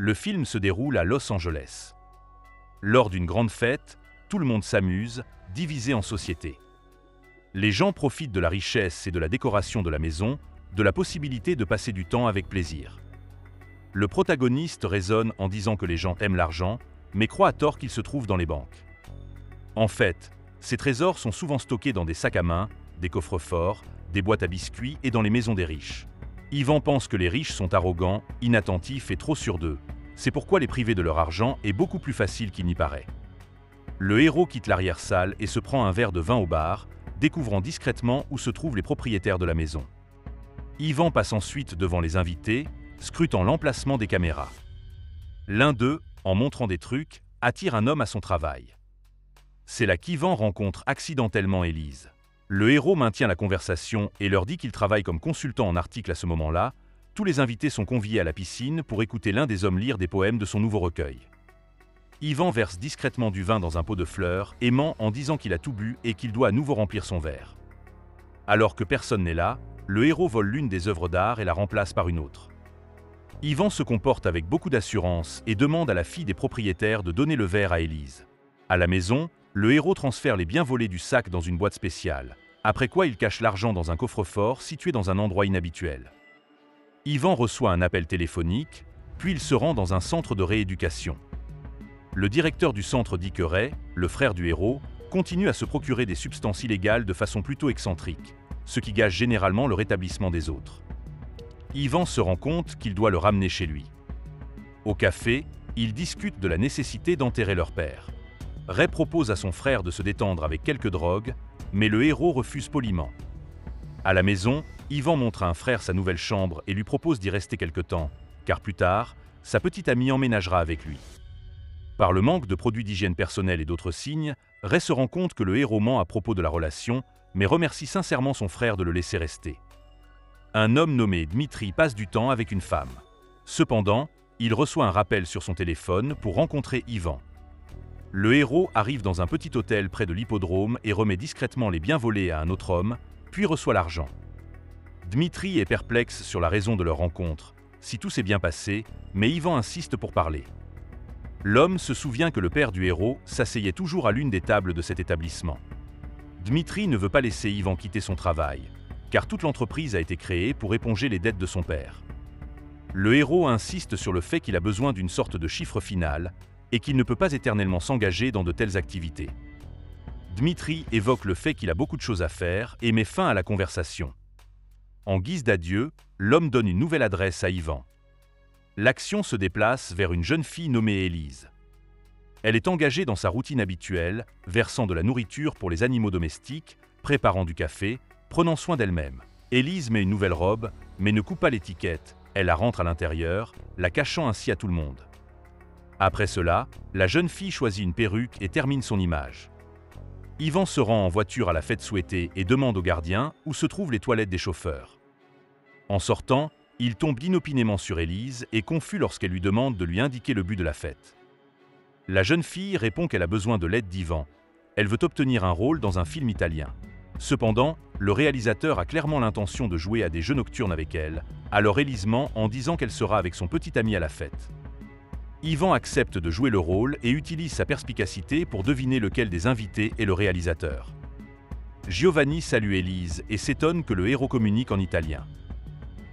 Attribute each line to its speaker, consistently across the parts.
Speaker 1: Le film se déroule à Los Angeles. Lors d'une grande fête, tout le monde s'amuse, divisé en sociétés. Les gens profitent de la richesse et de la décoration de la maison, de la possibilité de passer du temps avec plaisir. Le protagoniste raisonne en disant que les gens aiment l'argent, mais croit à tort qu'il se trouve dans les banques. En fait, ces trésors sont souvent stockés dans des sacs à main, des coffres-forts, des boîtes à biscuits et dans les maisons des riches. Ivan pense que les riches sont arrogants, inattentifs et trop sûrs d'eux. C'est pourquoi les priver de leur argent est beaucoup plus facile qu'il n'y paraît. Le héros quitte l'arrière-salle et se prend un verre de vin au bar, découvrant discrètement où se trouvent les propriétaires de la maison. Ivan passe ensuite devant les invités, scrutant l'emplacement des caméras. L'un d'eux, en montrant des trucs, attire un homme à son travail. C'est là qu'Ivan rencontre accidentellement Élise. Le héros maintient la conversation et leur dit qu'il travaille comme consultant en article à ce moment-là. Tous les invités sont conviés à la piscine pour écouter l'un des hommes lire des poèmes de son nouveau recueil. Ivan verse discrètement du vin dans un pot de fleurs et ment en disant qu'il a tout bu et qu'il doit à nouveau remplir son verre. Alors que personne n'est là, le héros vole l'une des œuvres d'art et la remplace par une autre. Ivan se comporte avec beaucoup d'assurance et demande à la fille des propriétaires de donner le verre à Élise. À la maison, le héros transfère les biens volés du sac dans une boîte spéciale, après quoi il cache l'argent dans un coffre-fort situé dans un endroit inhabituel. Ivan reçoit un appel téléphonique, puis il se rend dans un centre de rééducation. Le directeur du centre dit que Ray, le frère du héros, continue à se procurer des substances illégales de façon plutôt excentrique, ce qui gâche généralement le rétablissement des autres. Ivan se rend compte qu'il doit le ramener chez lui. Au café, ils discutent de la nécessité d'enterrer leur père. Ray propose à son frère de se détendre avec quelques drogues, mais le héros refuse poliment. À la maison, Ivan montre à un frère sa nouvelle chambre et lui propose d'y rester quelque temps, car plus tard, sa petite amie emménagera avec lui. Par le manque de produits d'hygiène personnelle et d'autres signes, Ray se rend compte que le héros ment à propos de la relation, mais remercie sincèrement son frère de le laisser rester. Un homme nommé Dmitri passe du temps avec une femme. Cependant, il reçoit un rappel sur son téléphone pour rencontrer Ivan. Le héros arrive dans un petit hôtel près de l'hippodrome et remet discrètement les biens volés à un autre homme, puis reçoit l'argent. Dmitri est perplexe sur la raison de leur rencontre, si tout s'est bien passé, mais Ivan insiste pour parler. L'homme se souvient que le père du héros s'asseyait toujours à l'une des tables de cet établissement. Dmitri ne veut pas laisser Ivan quitter son travail, car toute l'entreprise a été créée pour éponger les dettes de son père. Le héros insiste sur le fait qu'il a besoin d'une sorte de chiffre final, et qu'il ne peut pas éternellement s'engager dans de telles activités. Dmitri évoque le fait qu'il a beaucoup de choses à faire et met fin à la conversation. En guise d'adieu, l'homme donne une nouvelle adresse à Ivan. L'action se déplace vers une jeune fille nommée Élise. Elle est engagée dans sa routine habituelle, versant de la nourriture pour les animaux domestiques, préparant du café, prenant soin d'elle-même. Élise met une nouvelle robe, mais ne coupe pas l'étiquette, elle la rentre à l'intérieur, la cachant ainsi à tout le monde. Après cela, la jeune fille choisit une perruque et termine son image. Ivan se rend en voiture à la fête souhaitée et demande au gardien où se trouvent les toilettes des chauffeurs. En sortant, il tombe inopinément sur Élise et confus lorsqu'elle lui demande de lui indiquer le but de la fête. La jeune fille répond qu'elle a besoin de l'aide d'Ivan. Elle veut obtenir un rôle dans un film italien. Cependant, le réalisateur a clairement l'intention de jouer à des jeux nocturnes avec elle, alors Élise ment en disant qu'elle sera avec son petit ami à la fête. Ivan accepte de jouer le rôle et utilise sa perspicacité pour deviner lequel des invités est le réalisateur. Giovanni salue Élise et s'étonne que le héros communique en italien.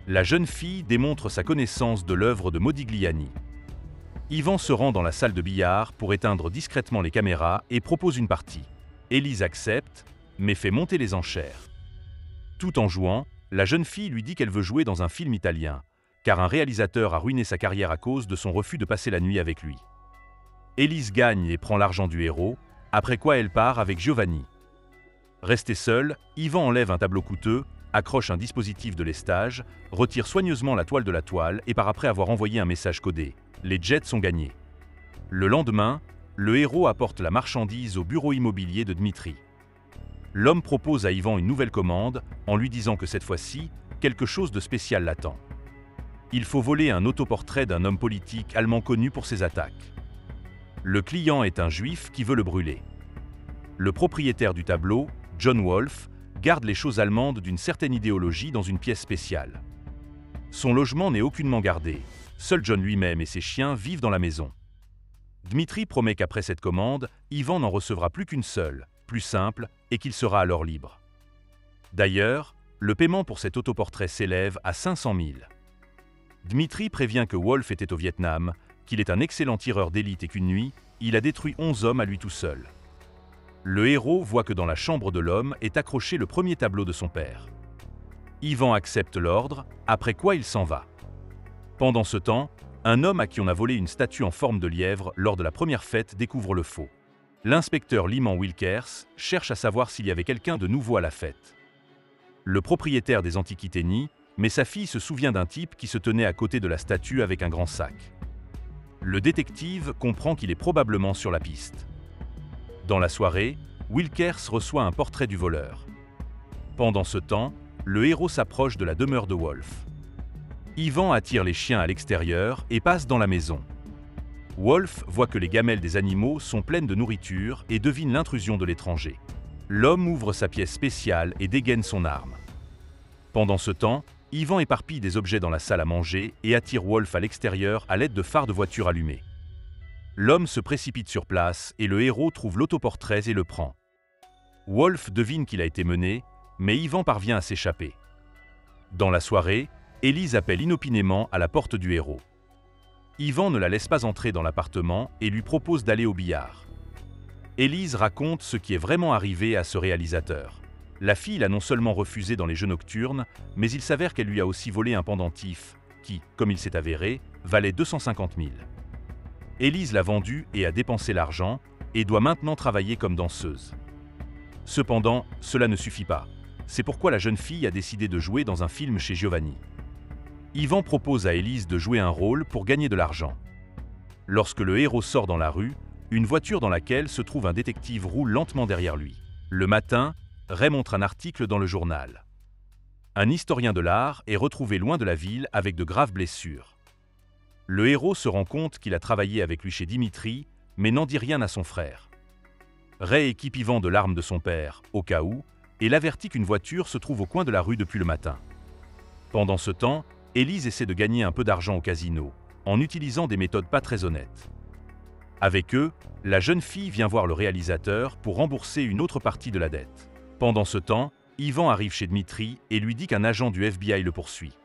Speaker 1: La jeune fille démontre sa connaissance de l'œuvre de Modigliani. Ivan se rend dans la salle de billard pour éteindre discrètement les caméras et propose une partie. Élise accepte, mais fait monter les enchères. Tout en jouant, la jeune fille lui dit qu'elle veut jouer dans un film italien, car un réalisateur a ruiné sa carrière à cause de son refus de passer la nuit avec lui. Élise gagne et prend l'argent du héros, après quoi elle part avec Giovanni. Resté seul, Ivan enlève un tableau coûteux, accroche un dispositif de lestage, retire soigneusement la toile de la toile et part après avoir envoyé un message codé. Les jets sont gagnés. Le lendemain, le héros apporte la marchandise au bureau immobilier de Dmitri. L'homme propose à Ivan une nouvelle commande en lui disant que cette fois-ci, quelque chose de spécial l'attend. Il faut voler un autoportrait d'un homme politique allemand connu pour ses attaques. Le client est un juif qui veut le brûler. Le propriétaire du tableau, John Wolfe, garde les choses allemandes d'une certaine idéologie dans une pièce spéciale. Son logement n'est aucunement gardé, seul John lui-même et ses chiens vivent dans la maison. Dmitri promet qu'après cette commande, Ivan n'en recevra plus qu'une seule, plus simple, et qu'il sera alors libre. D'ailleurs, le paiement pour cet autoportrait s'élève à 500 000. Dmitri prévient que Wolf était au Vietnam, qu'il est un excellent tireur d'élite et qu'une nuit, il a détruit 11 hommes à lui tout seul. Le héros voit que dans la chambre de l'homme est accroché le premier tableau de son père. Ivan accepte l'ordre, après quoi il s'en va. Pendant ce temps, un homme à qui on a volé une statue en forme de lièvre lors de la première fête découvre le faux. L'inspecteur Lyman Wilkers cherche à savoir s'il y avait quelqu'un de nouveau à la fête. Le propriétaire des antiquités nie, mais sa fille se souvient d'un type qui se tenait à côté de la statue avec un grand sac. Le détective comprend qu'il est probablement sur la piste. Dans la soirée, Wilkers reçoit un portrait du voleur. Pendant ce temps, le héros s'approche de la demeure de Wolf. Ivan attire les chiens à l'extérieur et passe dans la maison. Wolf voit que les gamelles des animaux sont pleines de nourriture et devine l'intrusion de l'étranger. L'homme ouvre sa pièce spéciale et dégaine son arme. Pendant ce temps, Ivan éparpille des objets dans la salle à manger et attire Wolf à l'extérieur à l'aide de phares de voiture allumés. L'homme se précipite sur place et le héros trouve l'autoportrait et le prend. Wolf devine qu'il a été mené, mais Ivan parvient à s'échapper. Dans la soirée, Élise appelle inopinément à la porte du héros. Ivan ne la laisse pas entrer dans l'appartement et lui propose d'aller au billard. Élise raconte ce qui est vraiment arrivé à ce réalisateur. La fille l'a non seulement refusé dans les jeux nocturnes, mais il s'avère qu'elle lui a aussi volé un pendentif qui, comme il s'est avéré, valait 250 000. Élise l'a vendu et a dépensé l'argent et doit maintenant travailler comme danseuse. Cependant, cela ne suffit pas. C'est pourquoi la jeune fille a décidé de jouer dans un film chez Giovanni. Ivan propose à Élise de jouer un rôle pour gagner de l'argent. Lorsque le héros sort dans la rue, une voiture dans laquelle se trouve un détective roule lentement derrière lui. Le matin, Ray montre un article dans le journal. Un historien de l'art est retrouvé loin de la ville avec de graves blessures. Le héros se rend compte qu'il a travaillé avec lui chez Dimitri, mais n'en dit rien à son frère. Ray équipe Ivan de l'arme de son père, au cas où, et l'avertit qu'une voiture se trouve au coin de la rue depuis le matin. Pendant ce temps, Élise essaie de gagner un peu d'argent au casino, en utilisant des méthodes pas très honnêtes. Avec eux, la jeune fille vient voir le réalisateur pour rembourser une autre partie de la dette. Pendant ce temps, Ivan arrive chez Dmitri et lui dit qu'un agent du FBI le poursuit.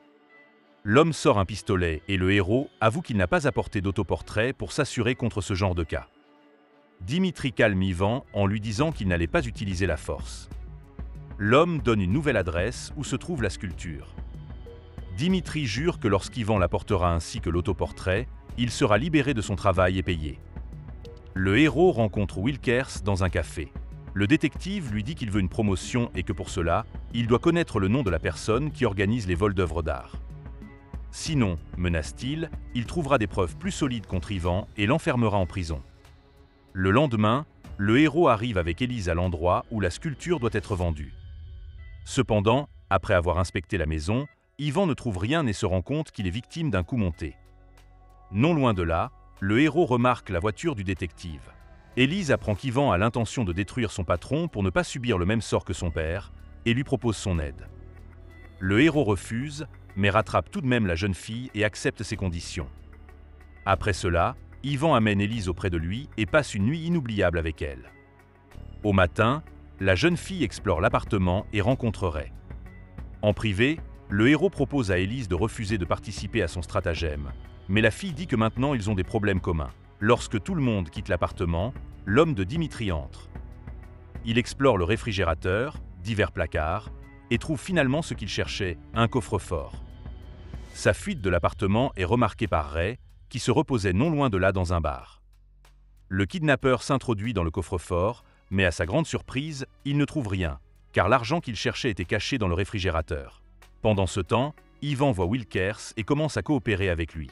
Speaker 1: L'homme sort un pistolet et le héros avoue qu'il n'a pas apporté d'autoportrait pour s'assurer contre ce genre de cas. Dimitri calme Ivan en lui disant qu'il n'allait pas utiliser la force. L'homme donne une nouvelle adresse où se trouve la sculpture. Dimitri jure que lorsqu'Ivan l'apportera ainsi que l'autoportrait, il sera libéré de son travail et payé. Le héros rencontre Wilkers dans un café. Le détective lui dit qu'il veut une promotion et que pour cela, il doit connaître le nom de la personne qui organise les vols d'œuvres d'art. Sinon, menace-t-il, il trouvera des preuves plus solides contre Ivan et l'enfermera en prison. Le lendemain, le héros arrive avec Élise à l'endroit où la sculpture doit être vendue. Cependant, après avoir inspecté la maison, Ivan ne trouve rien et se rend compte qu'il est victime d'un coup monté. Non loin de là, le héros remarque la voiture du détective. Élise apprend qu'Ivan a l'intention de détruire son patron pour ne pas subir le même sort que son père et lui propose son aide. Le héros refuse, mais rattrape tout de même la jeune fille et accepte ses conditions. Après cela, Ivan amène Élise auprès de lui et passe une nuit inoubliable avec elle. Au matin, la jeune fille explore l'appartement et rencontre Ray. En privé, le héros propose à Élise de refuser de participer à son stratagème, mais la fille dit que maintenant ils ont des problèmes communs. Lorsque tout le monde quitte l'appartement, l'homme de Dimitri entre. Il explore le réfrigérateur, divers placards, et trouve finalement ce qu'il cherchait, un coffre-fort. Sa fuite de l'appartement est remarquée par Ray, qui se reposait non loin de là dans un bar. Le kidnappeur s'introduit dans le coffre-fort, mais à sa grande surprise, il ne trouve rien, car l'argent qu'il cherchait était caché dans le réfrigérateur. Pendant ce temps, Ivan voit Wilkers et commence à coopérer avec lui.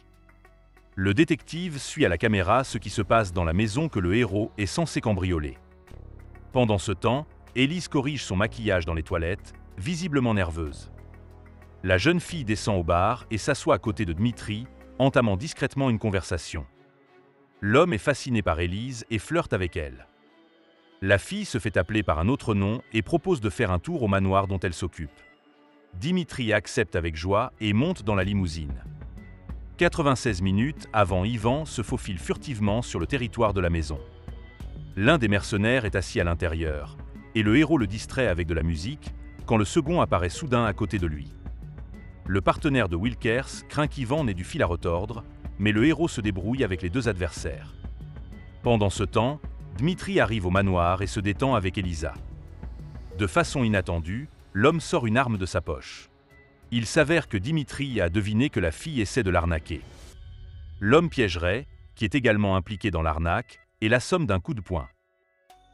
Speaker 1: Le détective suit à la caméra ce qui se passe dans la maison que le héros est censé cambrioler. Pendant ce temps, Élise corrige son maquillage dans les toilettes, visiblement nerveuse. La jeune fille descend au bar et s'assoit à côté de Dmitri, entamant discrètement une conversation. L'homme est fasciné par Élise et flirte avec elle. La fille se fait appeler par un autre nom et propose de faire un tour au manoir dont elle s'occupe. Dimitri accepte avec joie et monte dans la limousine. 96 minutes avant, Ivan se faufile furtivement sur le territoire de la maison. L'un des mercenaires est assis à l'intérieur, et le héros le distrait avec de la musique, quand le second apparaît soudain à côté de lui. Le partenaire de Wilkers craint qu'Ivan n'ait du fil à retordre, mais le héros se débrouille avec les deux adversaires. Pendant ce temps, Dmitri arrive au manoir et se détend avec Elisa. De façon inattendue, l'homme sort une arme de sa poche. Il s'avère que Dmitri a deviné que la fille essaie de l'arnaquer. L'homme piégerait, qui est également impliqué dans l'arnaque, et l'assomme d'un coup de poing.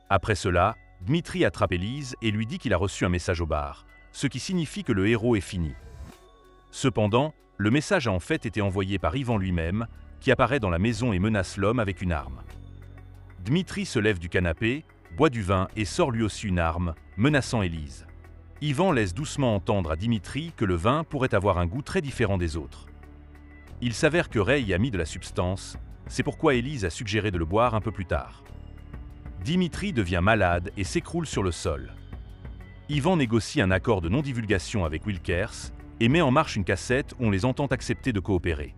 Speaker 1: Après cela, Dmitri attrape Élise et lui dit qu'il a reçu un message au bar, ce qui signifie que le héros est fini. Cependant, le message a en fait été envoyé par Ivan lui-même, qui apparaît dans la maison et menace l'homme avec une arme. Dmitri se lève du canapé, boit du vin et sort lui aussi une arme, menaçant Élise. Ivan laisse doucement entendre à Dmitri que le vin pourrait avoir un goût très différent des autres. Il s'avère que Ray a mis de la substance, c'est pourquoi Élise a suggéré de le boire un peu plus tard. Dmitri devient malade et s'écroule sur le sol. Ivan négocie un accord de non-divulgation avec Wilkers et met en marche une cassette où on les entend accepter de coopérer.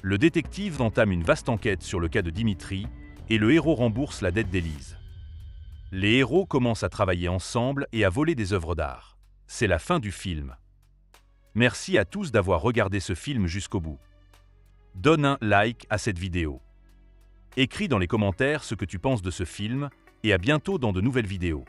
Speaker 1: Le détective entame une vaste enquête sur le cas de Dmitri et le héros rembourse la dette d'Élise. Les héros commencent à travailler ensemble et à voler des œuvres d'art. C'est la fin du film. Merci à tous d'avoir regardé ce film jusqu'au bout. Donne un like à cette vidéo. Écris dans les commentaires ce que tu penses de ce film et à bientôt dans de nouvelles vidéos.